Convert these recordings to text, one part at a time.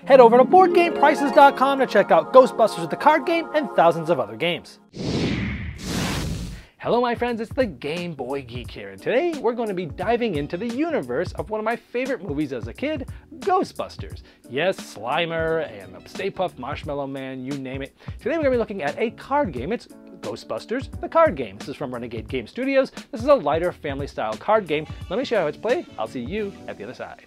Head over to BoardGamePrices.com to check out Ghostbusters the Card Game and thousands of other games. Hello my friends, it's the Game Boy Geek here, and today we're going to be diving into the universe of one of my favorite movies as a kid, Ghostbusters. Yes, Slimer and the Stay Puft Marshmallow Man, you name it. Today we're going to be looking at a card game. It's Ghostbusters the Card Game. This is from Renegade Game Studios. This is a lighter family style card game. Let me show you how it's played. I'll see you at the other side.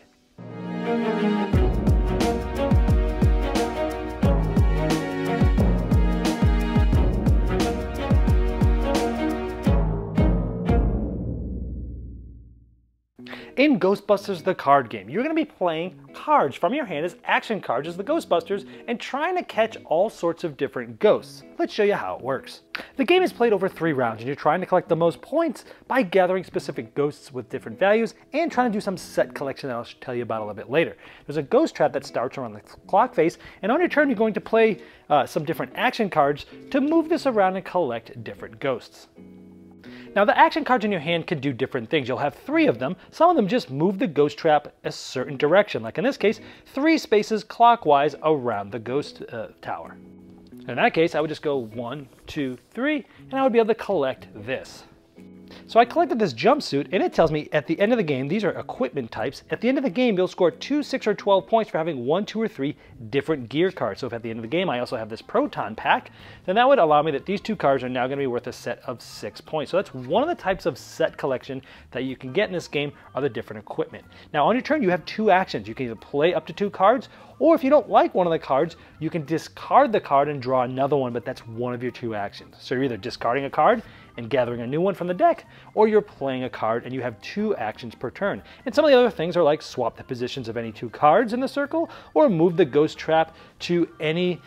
In Ghostbusters the Card Game, you're going to be playing cards from your hand as action cards as the Ghostbusters and trying to catch all sorts of different ghosts. Let's show you how it works. The game is played over 3 rounds and you're trying to collect the most points by gathering specific ghosts with different values and trying to do some set collection that I'll tell you about a little bit later. There's a ghost trap that starts around the clock face, and on your turn you're going to play some different action cards to move this around and collect different ghosts. Now the action cards in your hand can do different things. You'll have 3 of them. Some of them just move the ghost trap a certain direction, like in this case, 3 spaces clockwise around the ghost tower. In that case, I would just go 1, 2, 3, and I would be able to collect this. So I collected this jumpsuit, and it tells me at the end of the game, these are equipment types. At the end of the game, you'll score 2, 6, or 12 points for having 1, 2, or 3 different gear cards. So if at the end of the game I also have this proton pack, then that would allow me that these 2 cards are now going to be worth a set of 6 points. So that's one of the types of set collection that you can get in this game, are the different equipment. Now on your turn, you have 2 actions. You can either play up to 2 cards, or if you don't like one of the cards, you can discard the card and draw another one, but that's one of your 2 actions. So you're either discarding a card and gathering a new one from the deck, or you're playing a card and you have 2 actions per turn. And some of the other things are like swap the positions of any 2 cards in the circle, or move the ghost trap to any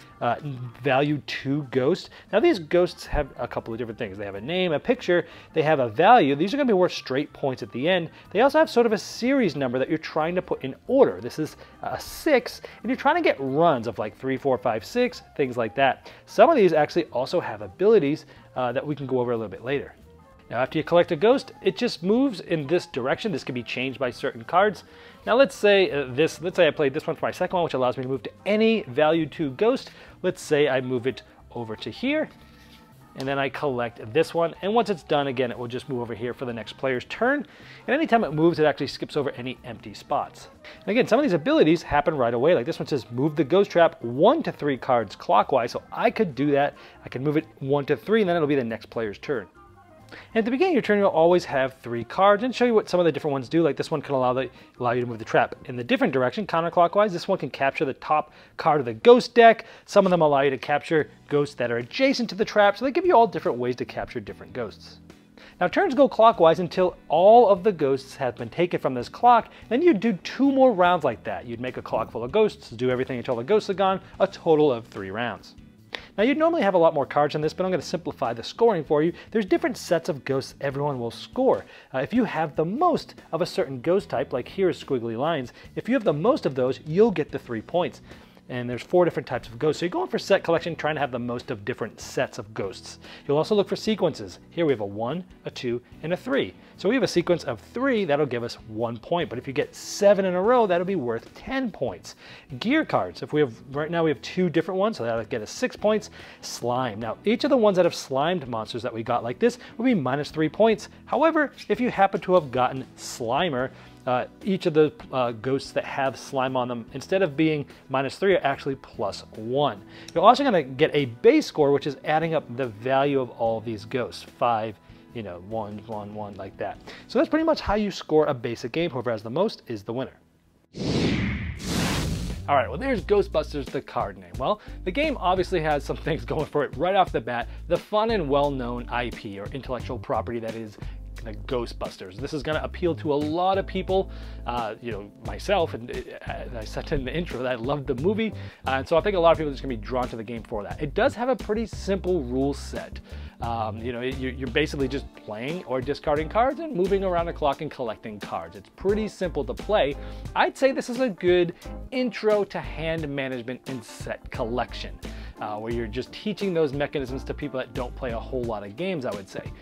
value 2 ghost. Now these ghosts have a couple of different things. They have a name, a picture, they have a value. These are going to be worth straight points at the end. They also have sort of a series number that you're trying to put in order. This is a 6, and you're trying to get runs of like 3, 4, 5, 6, things like that. Some of these actually also have abilities that we can go over a little bit later. Now after you collect a ghost, it just moves in this direction. This can be changed by certain cards. Now let's say I played this one for my second one, which allows me to move to any value 2 ghost. Let's say I move it over to here, and then I collect this one, and once it's done, again, it will just move over here for the next player's turn. And anytime it moves, it actually skips over any empty spots. And again, some of these abilities happen right away. Like this one says move the ghost trap 1 to 3 cards clockwise, so I could do that. I can move it 1 to 3, and then it'll be the next player's turn. And at the beginning of your turn, you'll always have 3 cards, and show you what some of the different ones do. Like this one can allow you to move the trap in the different direction, counterclockwise. This one can capture the top card of the ghost deck. Some of them allow you to capture ghosts that are adjacent to the trap, so they give you all different ways to capture different ghosts. Now turns go clockwise until all of the ghosts have been taken from this clock. Then you'd do 2 more rounds like that. You'd make a clock full of ghosts, do everything until the ghosts are gone, a total of 3 rounds. Now you'd normally have a lot more cards on this, but I'm going to simplify the scoring for you. There's different sets of ghosts everyone will score. If you have the most of a certain ghost type, like here is squiggly lines, if you have the most of those, you'll get the 3 points. And there's 4 different types of ghosts. So you're going for set collection, trying to have the most of different sets of ghosts. You'll also look for sequences. Here we have a 1, a 2, and a 3. So we have a sequence of 3, that'll give us 1 point. But if you get 7 in a row, that'll be worth 10 points. Gear cards, right now we have 2 different ones, so that'll get us 6 points. Slime. Now each of the ones that have slimed monsters that we got like this will be minus 3 points. However, if you happen to have gotten Slimer, each of the ghosts that have slime on them, instead of being minus 3, are actually plus 1. You're also going to get a base score, which is adding up the value of all these ghosts. 5, 1, 1, 1, like that. So that's pretty much how you score a basic game. Whoever has the most is the winner. All right, well, there's Ghostbusters the Card Game. Well, the game obviously has some things going for it right off the bat. The fun and well-known IP, or intellectual property, that is the Ghostbusters. This is going to appeal to a lot of people, myself, and I said in the intro that I loved the movie, and so I think a lot of people are just going to be drawn to the game for that. It does have a pretty simple rule set. You're basically just playing or discarding cards and moving around the clock and collecting cards. It's pretty simple to play. I'd say this is a good intro to hand management and set collection. where you're just teaching those mechanisms to people that don't play a whole lot of games, I would say.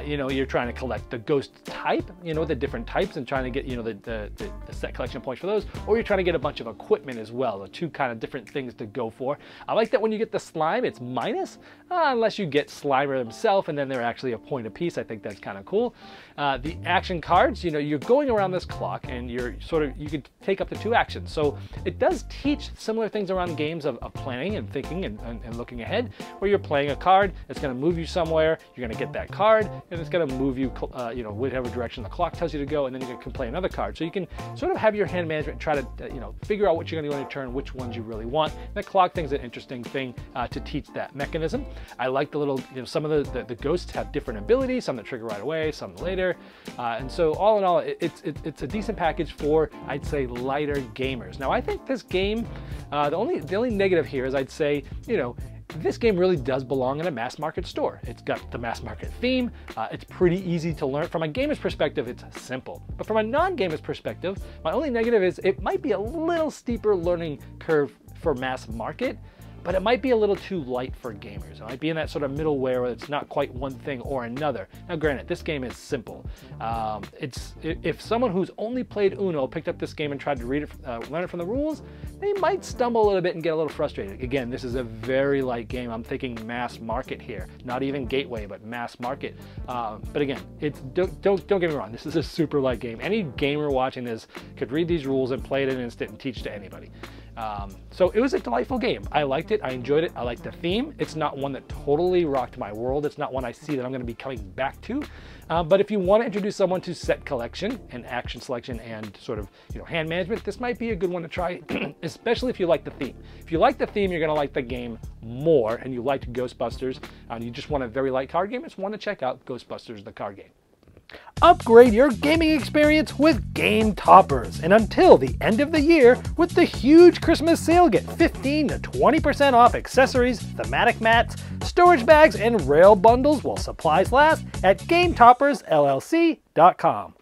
You know, you're trying to collect the ghost type, you know, the different types, and trying to get, you know, the set collection points for those, or you're trying to get a bunch of equipment as well, the two kind of different things to go for. I like that when you get the slime, it's minus, unless you get Slimer himself, and then they're actually a point apiece. I think that's kind of cool. The action cards, you know, you're going around this clock, and you're you can take up to 2 actions. So it does teach similar things around games of planning and thinking and looking ahead, where you're playing a card, it's going to move you somewhere, you're going to get that card, and it's going to move you, you know, whatever direction the clock tells you to go, and then you can play another card. So you can sort of have your hand management, try to, you know, figure out what you're going to do on your turn, which ones you really want. And the clock thing's an interesting thing to teach that mechanism. I like the little, you know, some of the ghosts have different abilities, some that trigger right away, some later. And so all in all, it's a decent package for, I'd say, lighter gamers. Now I think this game, the only negative here is I'd say, you know, this game really does belong in a mass market store. It's got the mass market theme. It's pretty easy to learn. From a gamer's perspective, it's simple. But from a non-gamer's perspective, my only negative is it might be a little steeper learning curve for mass market, but it might be a little too light for gamers. It might be in that sort of middle where it's not quite one thing or another. Now granted, this game is simple. If someone who's only played Uno picked up this game and tried to read it, learn it from the rules, they might stumble a little bit and get a little frustrated. Again, this is a very light game. I'm thinking mass market here, not even gateway, but mass market. But again, don't get me wrong, this is a super light game. Any gamer watching this could read these rules and play it in an instant and teach to anybody. So it was a delightful game. I liked it. I enjoyed it. I liked the theme. It's not one that totally rocked my world. It's not one I see that I'm going to be coming back to. But if you want to introduce someone to set collection and action selection and sort of, you know, hand management, this might be a good one to try, especially if you like the theme. If you like the theme, you're going to like the game more, and you liked Ghostbusters, and you just want a very light card game, it's one to check out, Ghostbusters the Card Game. Upgrade your gaming experience with Game Toppers, and until the end of the year, with the huge Christmas sale, get 15 to 20% off accessories, thematic mats, storage bags, and rail bundles while supplies last at GameToppersLLC.com.